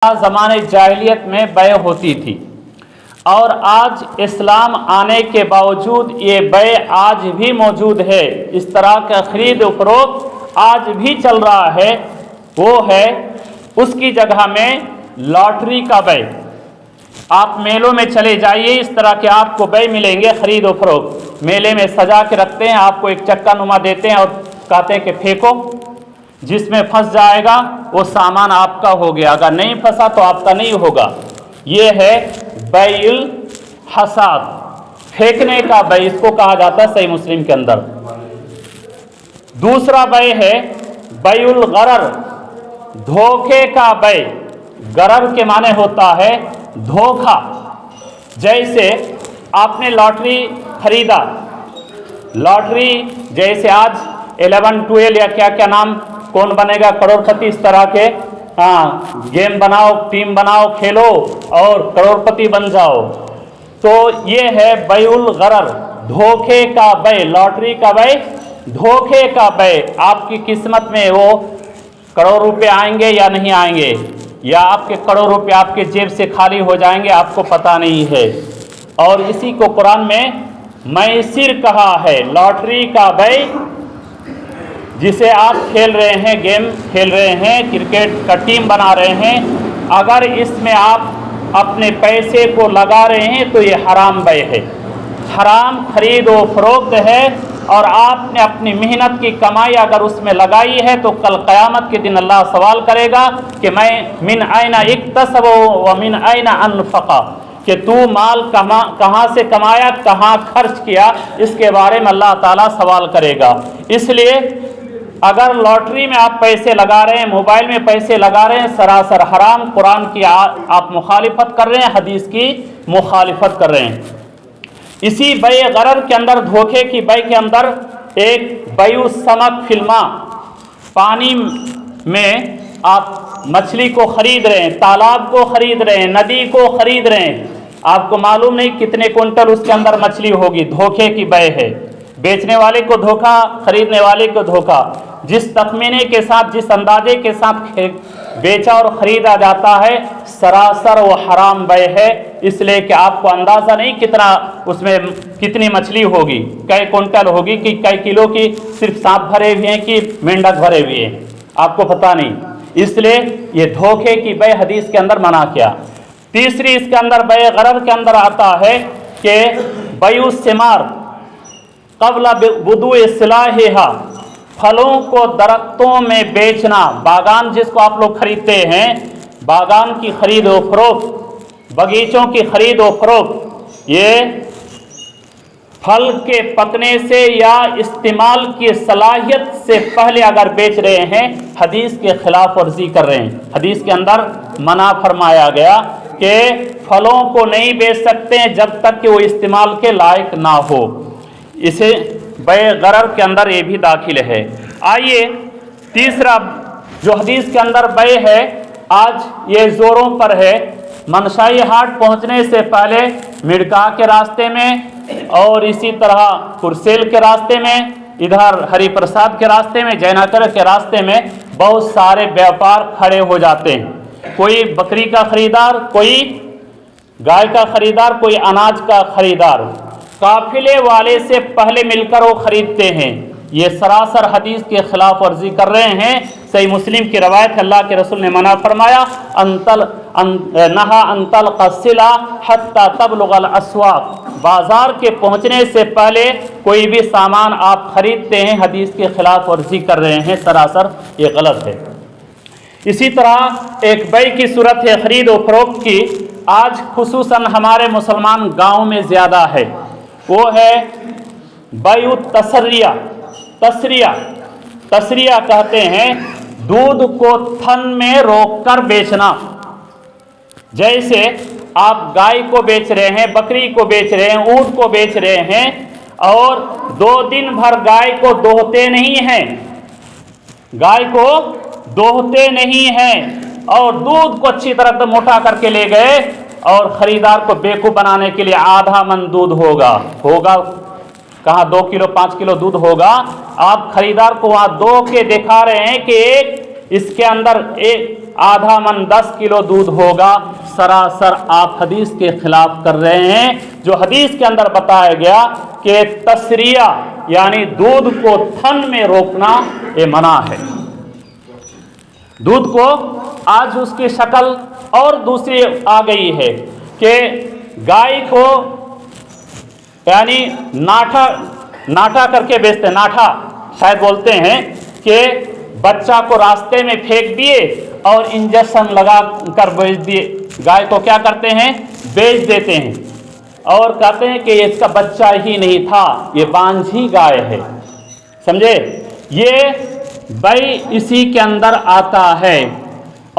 طرح ज़माने जाहिलियत में बै होती थी, और आज इस्लाम आने के बावजूद ये बै आज भी मौजूद है। इस तरह का खरीद फरोख्त आज भी चल रहा है। वो है उसकी जगह में लॉटरी का बै। आप मेलों में चले जाइए, इस तरह के आपको बै मिलेंगे, खरीद और फरोख्त। मेले में सजा के रखते हैं, आपको एक चक्का नुमा देते हैं और कहते हैं कि फेंको, जिसमें फंस जाएगा वो सामान आपका हो गया, अगर नहीं फंसा तो आपका नहीं होगा। ये है बैउल हसाद, फेंकने का बै, इसको कहा जाता है सही मुस्लिम के अंदर। दूसरा बै है बैउल गरर, धोखे का बै। गरर के माने होता है धोखा। जैसे आपने लॉटरी खरीदा, लॉटरी जैसे आज 11, 12 या क्या क्या नाम, कौन बनेगा करोड़पति, इस तरह के गेम बनाओ, टीम बनाओ, खेलो और करोड़पति बन जाओ। तो ये है बैउल गरर, धोखे का बै, लॉटरी का बै, धोखे का बै। आपकी किस्मत में वो करोड़ रुपए आएंगे या नहीं आएंगे, या आपके करोड़ रुपए आपके जेब से खाली हो जाएंगे, आपको पता नहीं है। और इसी को कुरान में मैसिर कहा है, लॉटरी का बै, जिसे आप खेल रहे हैं, गेम खेल रहे हैं, क्रिकेट का टीम बना रहे हैं, अगर इसमें आप अपने पैसे को लगा रहे हैं तो ये हराम बै है, हराम खरीद व फरोख्त है। और आपने अपनी मेहनत की कमाई अगर उसमें लगाई है तो कल क़यामत के दिन अल्लाह सवाल करेगा कि मैं मिन ऐना इक्तसब व मिन ऐना अनफ़क़ा, कि तू माल कहाँ से कमाया, कहाँ खर्च किया, इसके बारे में अल्लाह ताला सवाल करेगा। इसलिए अगर लॉटरी में आप पैसे लगा रहे हैं, मोबाइल में पैसे लगा रहे हैं, सरासर हराम, कुरान की आप मुखालिफत कर रहे हैं, हदीस की मुखालिफत कर रहे हैं। इसी बै गरर के अंदर, धोखे की बै के अंदर एक बैउ समक फिल्मा, पानी में आप मछली को खरीद रहे हैं, तालाब को खरीद रहे हैं, नदी को खरीद रहे हैं, आपको मालूम नहीं कितने कुंटल उसके अंदर मछली होगी, धोखे की बै है। बेचने वाले को धोखा, खरीदने वाले को धोखा। जिस तखमीने के साथ, जिस अंदाजे के साथ बेचा और खरीदा जाता है, सरासर वो हराम बै है। इसलिए कि आपको अंदाज़ा नहीं कितना उसमें कितनी मछली होगी, कई कुंटल होगी कि कई किलो की, सिर्फ सांप भरे हुए हैं कि मेंढक भरे हुए हैं, आपको पता नहीं। इसलिए ये धोखे की बै हदीस के अंदर मना किया। तीसरी इसके अंदर बै गरर के अंदर आता है कि बैउ सिमार क़ब्ल बुदूए सिलाहिहा, फलों को दरख्तों में बेचना, बागान जिसको आप लोग खरीदते हैं, बागान की खरीद व फरोख्त, बगीचों की खरीद व फरोख्त, ये फल के पकने से या इस्तेमाल की सलाहियत से पहले अगर बेच रहे हैं, हदीस के खिलाफ वर्जी कर रहे हैं। हदीस के अंदर मना फरमाया गया कि फलों को नहीं बेच सकते हैं जब तक कि वो इस्तेमाल के लायक ना हो। इसे बै गरर के अंदर ये भी दाखिल है। आइए तीसरा जो हदीस के अंदर बै है, आज ये ज़ोरों पर है। मनशाई हाट पहुंचने से पहले मिर्का के रास्ते में और इसी तरह कुरसेल के रास्ते में, इधर हरिप्रसाद के रास्ते में, जयनगर के रास्ते में बहुत सारे व्यापार खड़े हो जाते हैं। कोई बकरी का खरीदार, कोई गाय का खरीदार, कोई अनाज का खरीदार, काफिले वाले से पहले मिलकर वो खरीदते हैं। ये सरासर हदीस के खिलाफ वर्जी कर रहे हैं। सही मुस्लिम की रवायत है, अल्लाह के रसूल ने मना फरमाया, नहा अंतल कसिला हत्ता तबलुगल अस्वाक, बाजार के पहुंचने से पहले कोई भी सामान आप खरीदते हैं, हदीस के खिलाफ वर्जी कर रहे हैं, सरासर ये गलत है। इसी तरह एक बै की सूरत है खरीद और फरोख्त की, आज खुसूसन हमारे मुसलमान गाँव में ज़्यादा है। वो है बैउ तसरिया। तसरिया, तसरिया कहते हैं दूध को थन में रोककर बेचना। जैसे आप गाय को बेच रहे हैं, बकरी को बेच रहे हैं, ऊंट को बेच रहे हैं, और 2 दिन भर गाय को दोहते नहीं हैं, गाय को दोहते नहीं हैं, और दूध को अच्छी तरह से मोटा करके ले गए, और खरीदार को बेवकूफ़ बनाने के लिए आधा मन दूध होगा कहाँ 2 किलो 5 किलो दूध होगा। आप खरीदार को वहाँ दो के दिखा रहे हैं कि एक इसके अंदर एक आधा मन 10 किलो दूध होगा, सरासर आप हदीस के खिलाफ कर रहे हैं। जो हदीस के अंदर बताया गया कि तसरिया यानी दूध को थन में रोकना ये मना है। दूध को आज उसकी शक्ल और दूसरी आ गई है कि गाय को यानी नाटा करके बेचते हैं, नाठा शायद बोलते हैं, कि बच्चा को रास्ते में फेंक दिए और इंजेक्शन लगा कर बेच दिए। गाय को क्या करते हैं, बेच देते हैं और कहते हैं कि इसका बच्चा ही नहीं था, ये बांझी गाय है। समझे, ये बै इसी के अंदर आता है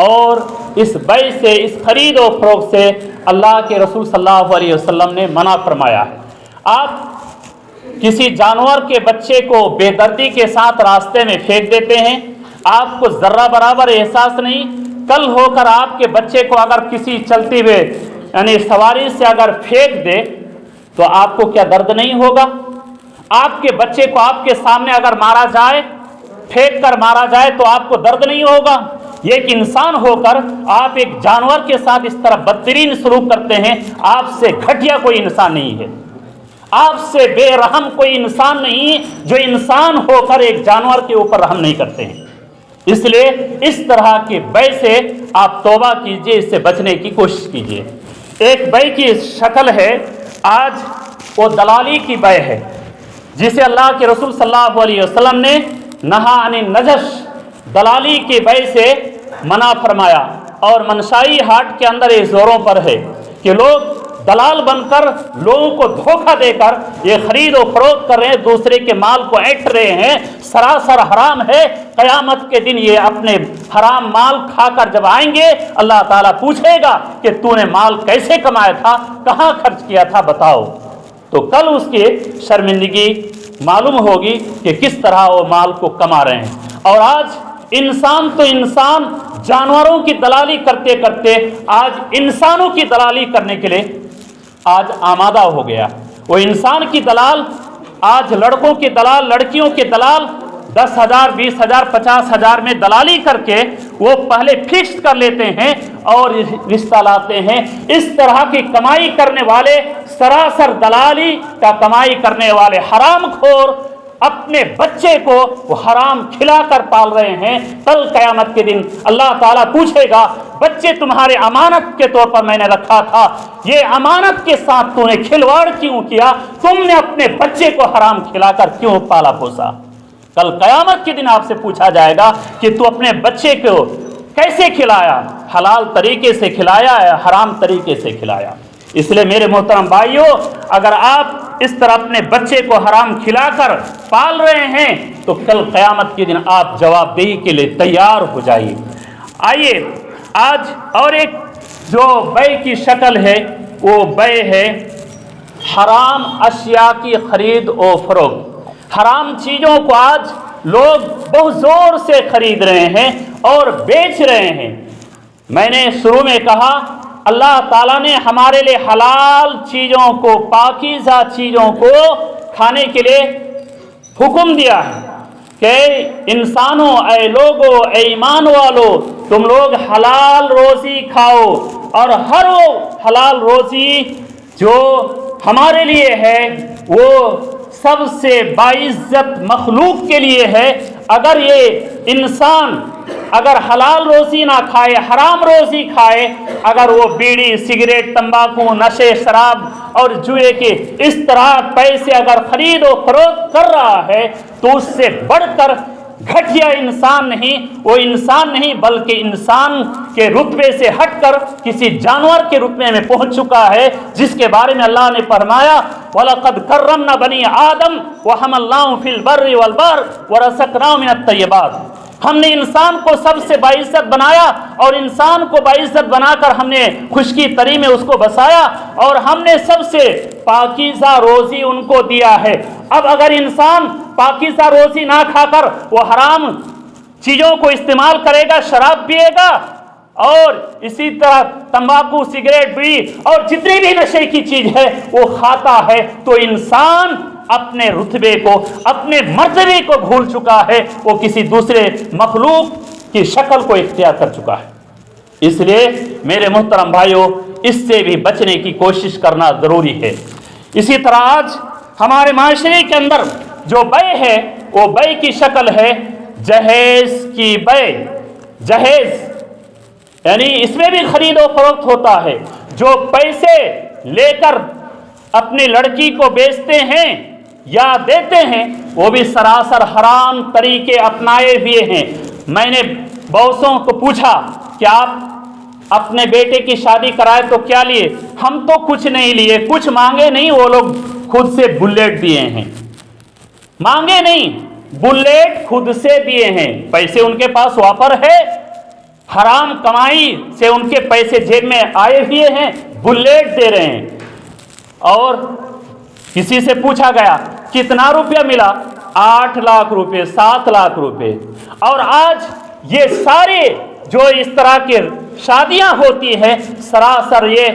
और इस बै से, इस खरीद और फरोख्त से अल्लाह के रसूल सल्लल्लाहु अलैहि वसल्लम ने मना फरमाया है। आप किसी जानवर के बच्चे को बेदर्दी के साथ रास्ते में फेंक देते हैं, आपको जर्रा बराबर एहसास नहीं। कल होकर आपके बच्चे को अगर किसी चलती हुए यानी सवारी से अगर फेंक दे तो आपको क्या दर्द नहीं होगा? आपके बच्चे को आपके सामने अगर मारा जाए, फेंक कर मारा जाए तो आपको दर्द नहीं होगा? ये एक इंसान होकर आप एक जानवर के साथ इस तरह बदतरीन सलूक करते हैं। आपसे घटिया कोई इंसान नहीं है, आपसे बेरहम कोई इंसान नहीं जो इंसान होकर एक जानवर के ऊपर रहम नहीं करते हैं। इसलिए इस तरह के बै से आप तौबा कीजिए, इससे बचने की कोशिश कीजिए। एक बै की शक्ल है, आज वो दलाली की बै है जिसे अल्लाह के रसूल सल्लल्लाहु अलैहि वसल्लम ने नहा अनिन नजश, दलाली की बै से मना फरमाया। और मनशाई हाट के अंदर ये जोरों पर है कि लोग दलाल बनकर लोगों को धोखा देकर ये खरीद और फरोख्त कर रहे हैं, दूसरे के माल को ऐंठ रहे हैं, सरासर हराम है। क़यामत के दिन ये अपने हराम माल खाकर जब आएंगे, अल्लाह ताला पूछेगा कि तूने माल कैसे कमाया था, कहाँ खर्च किया था, बताओ। तो कल उसकी शर्मिंदगी मालूम होगी कि किस तरह वो माल को कमा रहे हैं। और आज इंसान तो इंसान जानवरों की दलाली करते करते आज इंसानों की दलाली करने के लिए आज आमादा हो गया। वो इंसान की दलाल आज लड़कों के दलाल, लड़कियों के दलाल 10,000, 20,000, 50,000 में दलाली करके वो पहले फिक्स कर लेते हैं और रिश्ता लाते हैं। इस तरह की कमाई करने वाले, सरासर दलाली का कमाई करने वाले हरामखोर अपने बच्चे को वो हराम खिलाकर पाल रहे हैं। कल क़यामत के दिन अल्लाह ताला पूछेगा, बच्चे तुम्हारे अमानत के तौर पर मैंने रखा था, ये अमानत के साथ तूने खिलवाड़ क्यों किया? तुमने अपने बच्चे को हराम खिलाकर क्यों पाला पोसा? कल क़यामत के दिन आपसे पूछा जाएगा कि तू अपने बच्चे को कैसे खिलाया, हलाल तरीके से खिलाया या हराम तरीके से खिलाया। इसलिए मेरे मोहतरम भाइयों, अगर आप इस तरह अपने बच्चे को हराम खिलाकर पाल रहे हैं तो कल क़यामत के दिन आप जवाबदेही के लिए तैयार हो जाइए। आइए आज और एक जो बै की शक्ल है वो बै है हराम अशिया की खरीद और फरोख्त। हराम चीज़ों को आज लोग बहुत ज़ोर से खरीद रहे हैं और बेच रहे हैं। मैंने शुरू में कहा अल्लाह ताला ने हमारे लिए हलाल चीज़ों को, पाकीज़ा चीज़ों को खाने के लिए हुक्म दिया है कि इंसानों, ऐ लोगों, ऐ ईमान वालों, तुम लोग हलाल रोज़ी खाओ। और हर वो हलाल रोज़ी जो हमारे लिए है वो सबसे बाइज्जत मखलूक के लिए है। अगर ये इंसान अगर हलाल रोज़ी ना खाए, हराम रोज़ी खाए, अगर वो बीड़ी, सिगरेट, तंबाकू, नशे, शराब और जुए के इस तरह पैसे अगर खरीद और फरोख्त कर रहा है तो उससे बढ़कर घटिया इंसान नहीं, वो इंसान नहीं बल्कि इंसान के रुतबे से हटकर किसी जानवर के रुतबे में पहुंच चुका है, जिसके बारे में अल्लाह ने फरमाया वलक़द कर्रमना बनी आदम व हमलनाहुम फिल बर्रि वल बहर व रज़क़नाहुम मिनत तय्यबात। हमने इंसान को सबसे बाइज्जत बनाया और इंसान को बाइज्जत बनाकर हमने खुशकी तरी में उसको बसाया और हमने सबसे पाकीज़ा रोज़ी उनको दिया है। अब अगर इंसान पाकीज़ा रोज़ी ना खाकर वो हराम चीज़ों को इस्तेमाल करेगा, शराब पिएगा और इसी तरह तंबाकू, सिगरेट, बीड़ी और जितनी भी नशे की चीज़ है वो खाता है, तो इंसान अपने रुतबे को, अपने मर्तबे को भूल चुका है, वो किसी दूसरे मखलूक की शक्ल को इख्तियार कर चुका है। इसलिए मेरे मोहतरम भाइयों, इससे भी बचने की कोशिश करना ज़रूरी है। इसी तरह आज हमारे माशरे के अंदर जो बै है वो बै की शक्ल है जहेज की बै। जहेज यानी इसमें भी खरीद और फरोख्त होता है। जो पैसे लेकर अपनी लड़की को बेचते हैं या देते हैं वो भी सरासर हराम तरीके अपनाए हुए हैं। मैंने बॉसों को पूछा कि आप अपने बेटे की शादी कराए तो क्या लिए? हम तो कुछ नहीं लिए, कुछ मांगे नहीं, वो लोग खुद से बुलेट दिए हैं। मांगे नहीं, बुलेट खुद से दिए हैं। पैसे उनके पास वापर है, हराम कमाई से उनके पैसे जेब में आए हुए हैं, बुलेट दे रहे हैं। और किसी से पूछा गया कितना रुपया मिला? 8 लाख रुपए, 7 लाख रुपए। और आज ये सारे जो इस तरह की शादियां होती हैं सरासर ये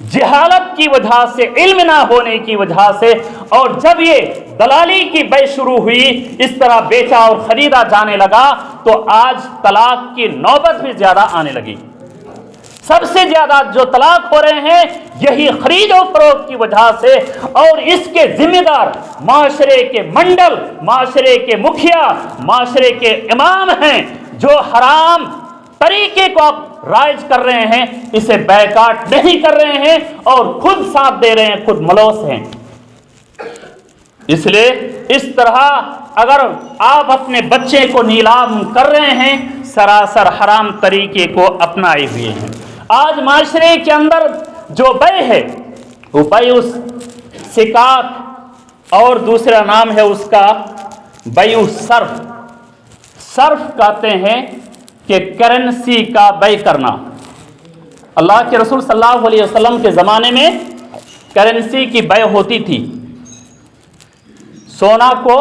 जहालत की वजह से, इल्म ना होने की वजह से। और जब ये दलाली की बै शुरू हुई, इस तरह बेचा और खरीदा जाने लगा, तो आज तलाक की नौबत भी ज्यादा आने लगी। सबसे ज्यादा जो तलाक हो रहे हैं यही खरीद और फरोख्त की वजह से। और इसके जिम्मेदार माशरे के मंडल, माशरे के मुखिया, माशरे के इमाम हैं जो हराम तरीके को आप राइज कर रहे हैं, इसे बैकाट नहीं कर रहे हैं और खुद साथ दे रहे हैं, खुद मलौस हैं। इसलिए इस तरह अगर आप अपने बच्चे को नीलाम कर रहे हैं, सरासर हराम तरीके को अपनाए हुए हैं। आज माशरे के अंदर जो बै है वो बै उस सिकाक, और दूसरा नाम है उसका बै उस सर्फ। सर्फ कहते हैं कि करेंसी का बै करना। अल्लाह के रसूल सल्लल्लाहु अलैहि वसल्लम के ज़माने में करेंसी की बै होती थी। सोना को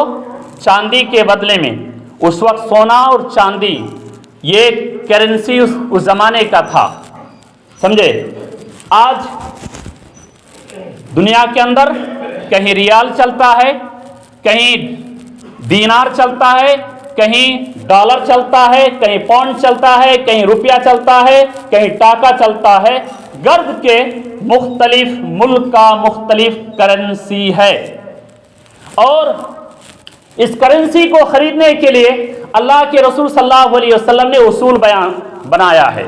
चांदी के बदले में, उस वक्त सोना और चांदी ये करेंसी उस ज़माने का था, समझे। आज दुनिया के अंदर कहीं रियाल चलता है, कहीं दीनार चलता है, कहीं डॉलर चलता है, कहीं पाउंड चलता है, कहीं रुपया चलता है, कहीं टाका चलता है। गर्द के मुख्तलिफ मुल्क का मुख्तलिफ करेंसी है। और इस करेंसी को खरीदने के लिए अल्लाह के रसूल सल्लल्लाहु अलैहि वसल्लम ने उसूल बनाया है।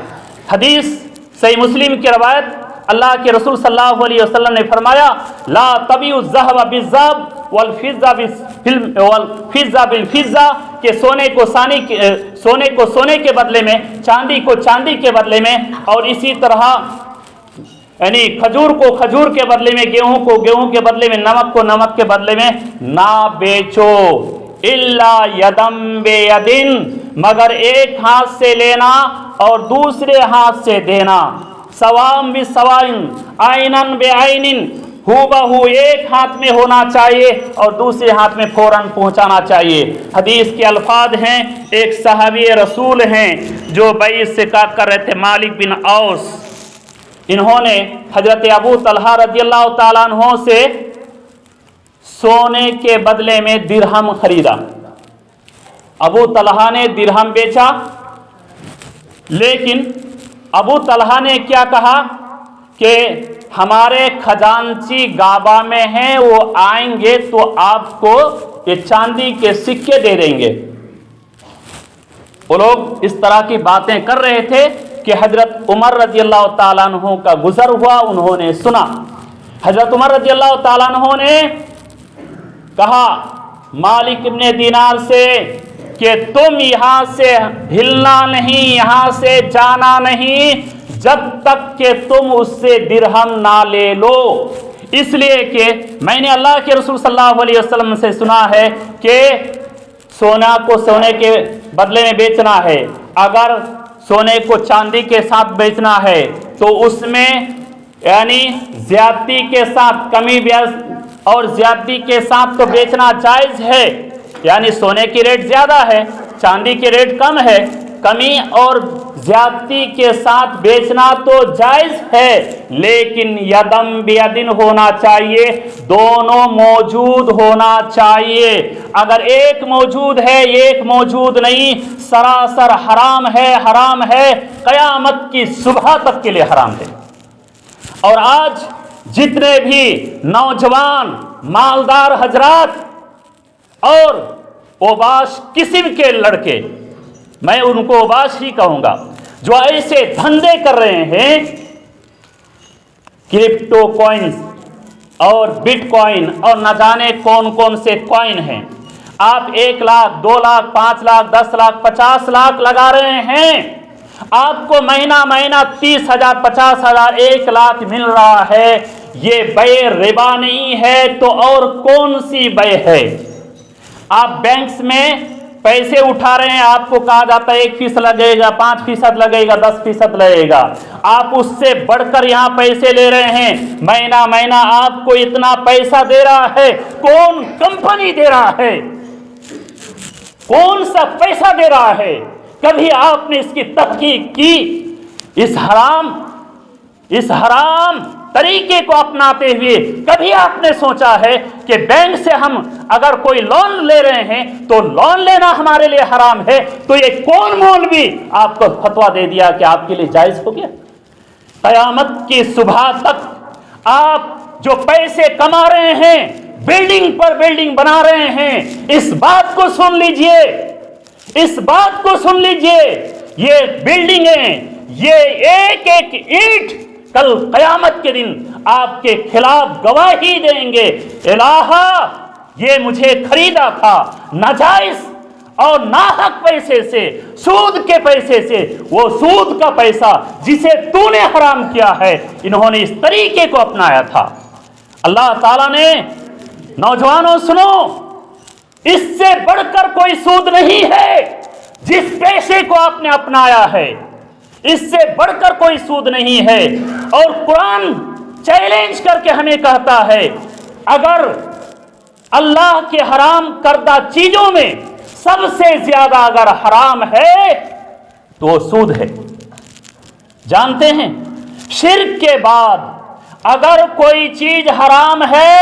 हदीस सही मुस्लिम की रवायत, अल्लाह के रसूल सल्लल्लाहु अलैहि वसल्लम ने फरमाया, ला तबीउ ज़हब बिज़्ज़ाब वल फिज़्ज़ा बिल फिज़्ज़ा, के सोने को सोने के बदले में, चांदी को चांदी के बदले में, और इसी तरह यानी खजूर को खजूर के बदले में, गेहूं को गेहूं के बदले में, नमक को नमक के बदले में ना बेचो। इल्ला यदम बेयदिन, मगर एक हाथ से लेना और दूसरे हाथ से देना। सवाम बि सवाइन, आइनन बे आइनिन, हूबहू एक हाथ में होना चाहिए और दूसरे हाथ में फौरन पहुंचाना चाहिए। हदीस के अल्फाज हैं, एक सहाबी रसूल हैं जो बै से कर रहे थे, मालिक बिन औस। इन्होंने हजरत अबू तलहा रज़ियल्लाहु ताला अन्हु से सोने के बदले में दिरहम खरीदा। अबू तलहा ने दिरहम बेचा, लेकिन अबू तलहा ने क्या कहा कि हमारे खजांची गाबा में हैं, वो आएंगे तो आपको ये चांदी के सिक्के दे देंगे। वो लोग इस तरह की बातें कर रहे थे कि हजरत उमर रज़ियल्लाहु ताला अन्हु का गुजर हुआ, उन्होंने सुना। हजरत उमर रज़ियल्लाहु ताला अन्हु ने कहा मालिक इब्ने दीनार से कि तुम यहां से हिलना नहीं, यहां से जाना नहीं, जब तक कि तुम उससे दिरहम ना ले लो। इसलिए कि मैंने अल्लाह के रसूल सल्लल्लाहु अलैहि वसल्लम से सुना है कि सोना को सोने के बदले में बेचना है, अगर सोने को चांदी के साथ बेचना है तो उसमें यानी ज्यादती के साथ, कमी ब्याज और ज्यादती के साथ तो बेचना जायज़ है। यानी सोने की रेट ज़्यादा है, चांदी की रेट कम है, کمی اور زیادتی کے ساتھ بیچنا تو جائز ہے، لیکن یدم بیدن ہونا چاہیے، دونوں موجود ہونا چاہیے۔ اگر ایک موجود ہے ایک موجود نہیں، سراسر حرام ہے، قیامت کی صبح تک کے لیے حرام ہے۔ اور آج جتنے بھی نوجوان مالدار حضرات اور اوباش قسم کے لڑکے، میں ان کو اوباش ہی کہوں گا، جو ایسے دھندے کر رہے ہیں، کرپٹو کوئنز اور بٹ کوئن اور نہ جانے کون کون سے کوئن ہیں، آپ 1 لاکھ 2 لاکھ 5 لاکھ 10 لاکھ 50 لاکھ لگا رہے ہیں، آپ کو مہینہ 30,000 50,000 1 لاکھ مل رہا ہے، یہ بے ربا نہیں ہے تو اور کون سی بے ہے؟ آپ بینکس میں پیسے اٹھا رہے ہیں، آپ کو کہا جاتا ہے 1% لگے گا، 5% لگے گا، 10% لگے گا، آپ اس سے بڑھ کر یہاں پیسے لے رہے ہیں، مہینہ آپ کو اتنا پیسہ دے رہا ہے، کون کمپنی دے رہا ہے؟ کون سا پیسہ دے رہا ہے؟ کبھی آپ نے اس کی تحقیق کی؟ اس حرام طریقے کو اپناتے ہوئے کبھی آپ نے سوچا ہے کہ بینک سے ہم اگر کوئی لون لے رہے ہیں تو لون لینا ہمارے لیے حرام ہے، تو یہ کون مولوی آپ کو فتویٰ دے دیا کہ آپ کے لیے جائز ہو گیا؟ قیامت کی صبح تک آپ جو پیسے کما رہے ہیں، بلڈنگ پر بلڈنگ بنا رہے ہیں، اس بات کو سن لیجئے، اس بات کو سن لیجئے، یہ بلڈنگیں، یہ ایک ایک اینٹ کل قیامت کے دن آپ کے خلاف گواہی دیں گے، الہا یہ مجھے خریدا تھا ناجائز اور ناحق پیسے سے، سود کے پیسے سے، وہ سود کا پیسہ جسے تو نے حرام کیا ہے، انہوں نے اس طریقے کو اپنایا تھا۔ اللہ تعالیٰ نے، نوجوانوں سنو، اس سے بڑھ کر کوئی سود نہیں ہے جس پیسے کو آپ نے اپنایا ہے، اس سے بڑھ کر کوئی سود نہیں ہے۔ اور قرآن چیلنج کر کے ہمیں کہتا ہے، اگر اللہ کے حرام کردہ چیزوں میں سب سے زیادہ اگر حرام ہے تو وہ سود ہے۔ جانتے ہیں شرک کے بعد اگر کوئی چیز حرام ہے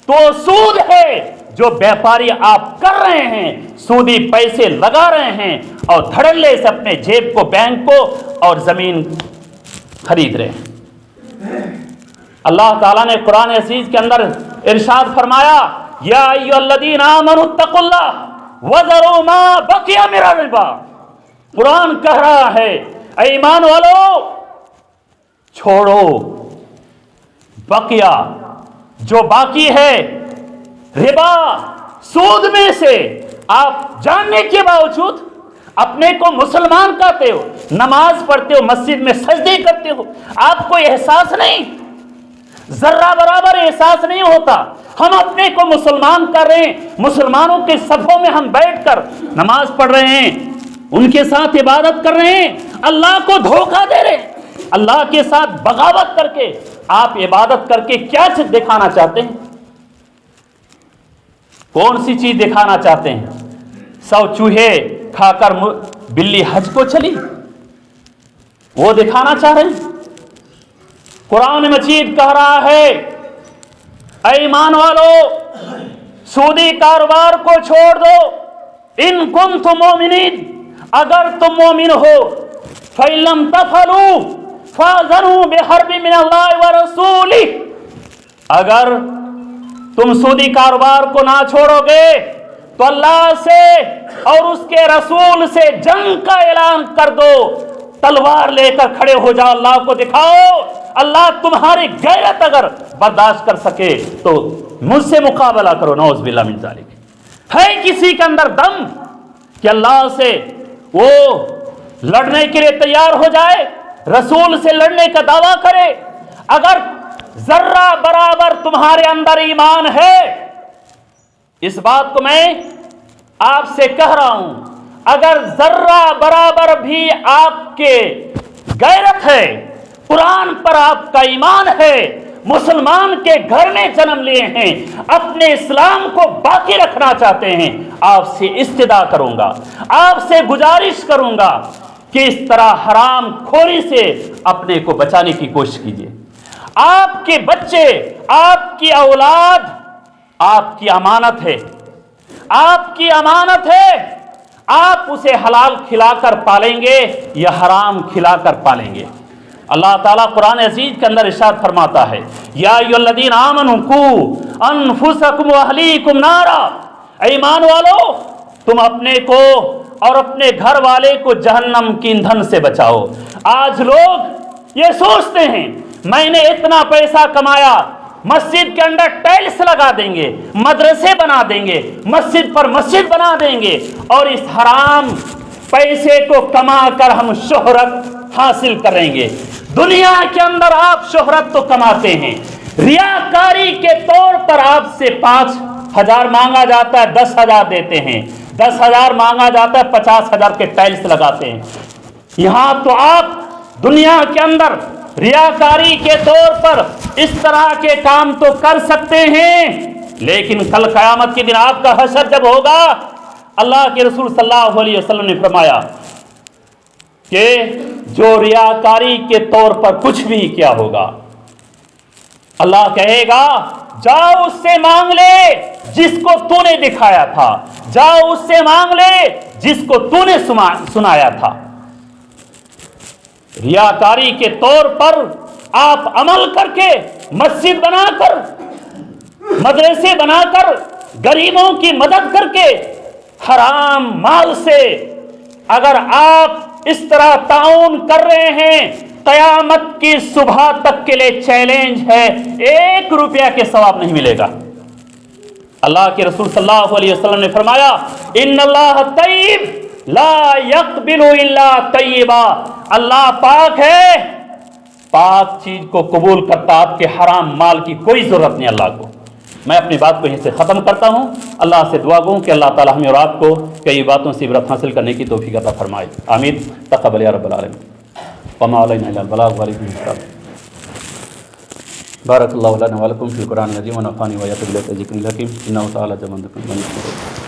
تو سود ہے، جو بیپاری آپ کر رہے ہیں، سودی پیسے لگا رہے ہیں اور دھڑلے سے اپنے جیب کو، بینک کو اور زمین خرید رہے ہیں۔ اللہ تعالیٰ نے قرآن عزیز کے اندر ارشاد فرمایا، یا ایھا الذین آمنوا اتقوا اللہ وذروا ما بقی من الربا۔ قرآن کہہ رہا ہے، اے ایمان والو، چھوڑو بقیہ، جو باقی ہے ربا، سود میں سے۔ آپ جاننے کے باوجود اپنے کو مسلمان کہتے ہو، نماز پڑھتے ہو، مسجد میں سجدے کرتے ہو، آپ کو احساس نہیں، ذرہ برابر احساس نہیں ہوتا۔ ہم اپنے کو مسلمان کر رہے ہیں، مسلمانوں کے صفوں میں ہم بیٹھ کر نماز پڑھ رہے ہیں، ان کے ساتھ عبادت کر رہے ہیں، اللہ کو دھوکہ دے رہے ہیں، اللہ کے ساتھ بغاوت کر کے آپ عبادت کر کے کیا چیز دکھانا چاہتے ہیں؟ کون سی چیز دکھانا چاہتے ہیں؟ 100 چوہے کھا کر بلی حج کو چلی، وہ دکھانا چاہ رہے ہیں؟ قرآن مجید کہہ رہا ہے، اے ایمان والو، سودی کاروبار کو چھوڑ دو، ان کنتم مومنین، اگر تم مومن ہو، فَإِن لَّمْ تَفْعَلُوا فَأْذَنُوا بِحَرْبٍ مِّنَ اللَّهِ وَرَسُولِهِ، اگر تم سودی کاروبار کو نہ چھوڑو گے تو اللہ سے اور اس کے رسول سے جنگ کا اعلان کر دو، تلوار لے کر کھڑے ہو جاؤ، اللہ کو دکھاؤ، اللہ تمہاری غیرت اگر برداشت کر سکے تو مجھ سے مقابلہ کرو۔ نعوذ باللہ من ذالک۔ ہے کسی کے اندر دم کہ اللہ سے وہ لڑنے کے لیے تیار ہو جائے، رسول سے لڑنے کا دعویٰ کرے؟ اگر ذرہ برابر تمہارے اندر ایمان ہے، اس بات کو میں آپ سے کہہ رہا ہوں، اگر ذرہ برابر بھی آپ کے غیرت ہے، قرآن پر آپ کا ایمان ہے، مسلمان کے گھر میں جنم لیے ہیں، اپنے اسلام کو باقی رکھنا چاہتے ہیں، آپ سے استدعا کروں گا، آپ سے گزارش کروں گا کہ اس طرح حرام خوری سے اپنے کو بچانے کی کوشش کیجیے۔ آپ کے بچے، آپ کی اولاد آپ کی امانت ہے، آپ کی امانت ہے، آپ اسے حلال کھلا کر پالیں گے یا حرام کھلا کر پالیں گے؟ اللہ تعالیٰ قرآن عزیز کے اندر ارشاد فرماتا ہے، یا ایھا الذین آمنوا قوا انفسکم واہلیکم نارا، اے ایمان والو تم اپنے کو اور اپنے گھر والے کو جہنم کی ایندھن سے بچاؤ۔ آج لوگ یہ سوچتے ہیں میں نے اتنا پیسہ کمایا، مسجد کے اندر ٹائلس لگا دیں گے، مدرسے بنا دیں گے، مسجد پر مسجد بنا دیں گے، اور اس حرام پیسے کو کما کر ہم شہرت حاصل کریں گے۔ دنیا کے اندر آپ شہرت تو کماتے ہیں، ریاکاری کے طور پر آپ سے 5,000 مانگا جاتا ہے، 10,000 دیتے ہیں، 10,000 مانگا جاتا ہے، 50,000 کے ٹائلس لگاتے ہیں۔ یہاں تو آپ دنیا کے اندر ریاکاری کے طور پر اس طرح کے کام تو کر سکتے ہیں، لیکن کل قیامت کے دن آپ کا حشر جب ہوگا، اللہ کے رسول صلی اللہ علیہ وسلم نے فرمایا کہ جو ریاکاری کے طور پر کچھ بھی کیا ہوگا، اللہ کہے گا جاؤ اس سے مانگ لے جس کو تو نے دکھایا تھا، جاؤ اس سے مانگ لے جس کو تو نے سنایا تھا۔ ریاکاری کے طور پر آپ عمل کر کے، مسجد بنا کر، مدرسے بنا کر، غریبوں کی مدد کر کے، حرام مال سے اگر آپ اس طرح تعاون کر رہے ہیں، قیامت کی صبح تک کے لیے چیلنج ہے، 1 روپیہ کے ثواب نہیں ملے گا۔ اللہ کے رسول صلی اللہ علیہ وسلم نے فرمایا، ان اللہ طیب لا یقبل الا طیبا، اللہ پاک ہے، پاک چیز کو قبول کرتا، آپ کے حرام مال کی کوئی ضرورت نہیں اللہ کو۔ میں اپنی بات کو یہیں سے ختم کرتا ہوں، اللہ سے دعا گوں کہ اللہ تعالی ہمیں اور آپ کو کئی باتوں سے عبرت حاصل کرنے کی توفیق عطا فرمائے، آمین، تقبل یا رب العالمین، وما علینا الا البلاغ، وعلیکم السلام۔ بارک اللہ لنا ولکم فی القرآن العظیم ونفعني وإياکم بذکر الحکیم، انہ تعالی جواد۔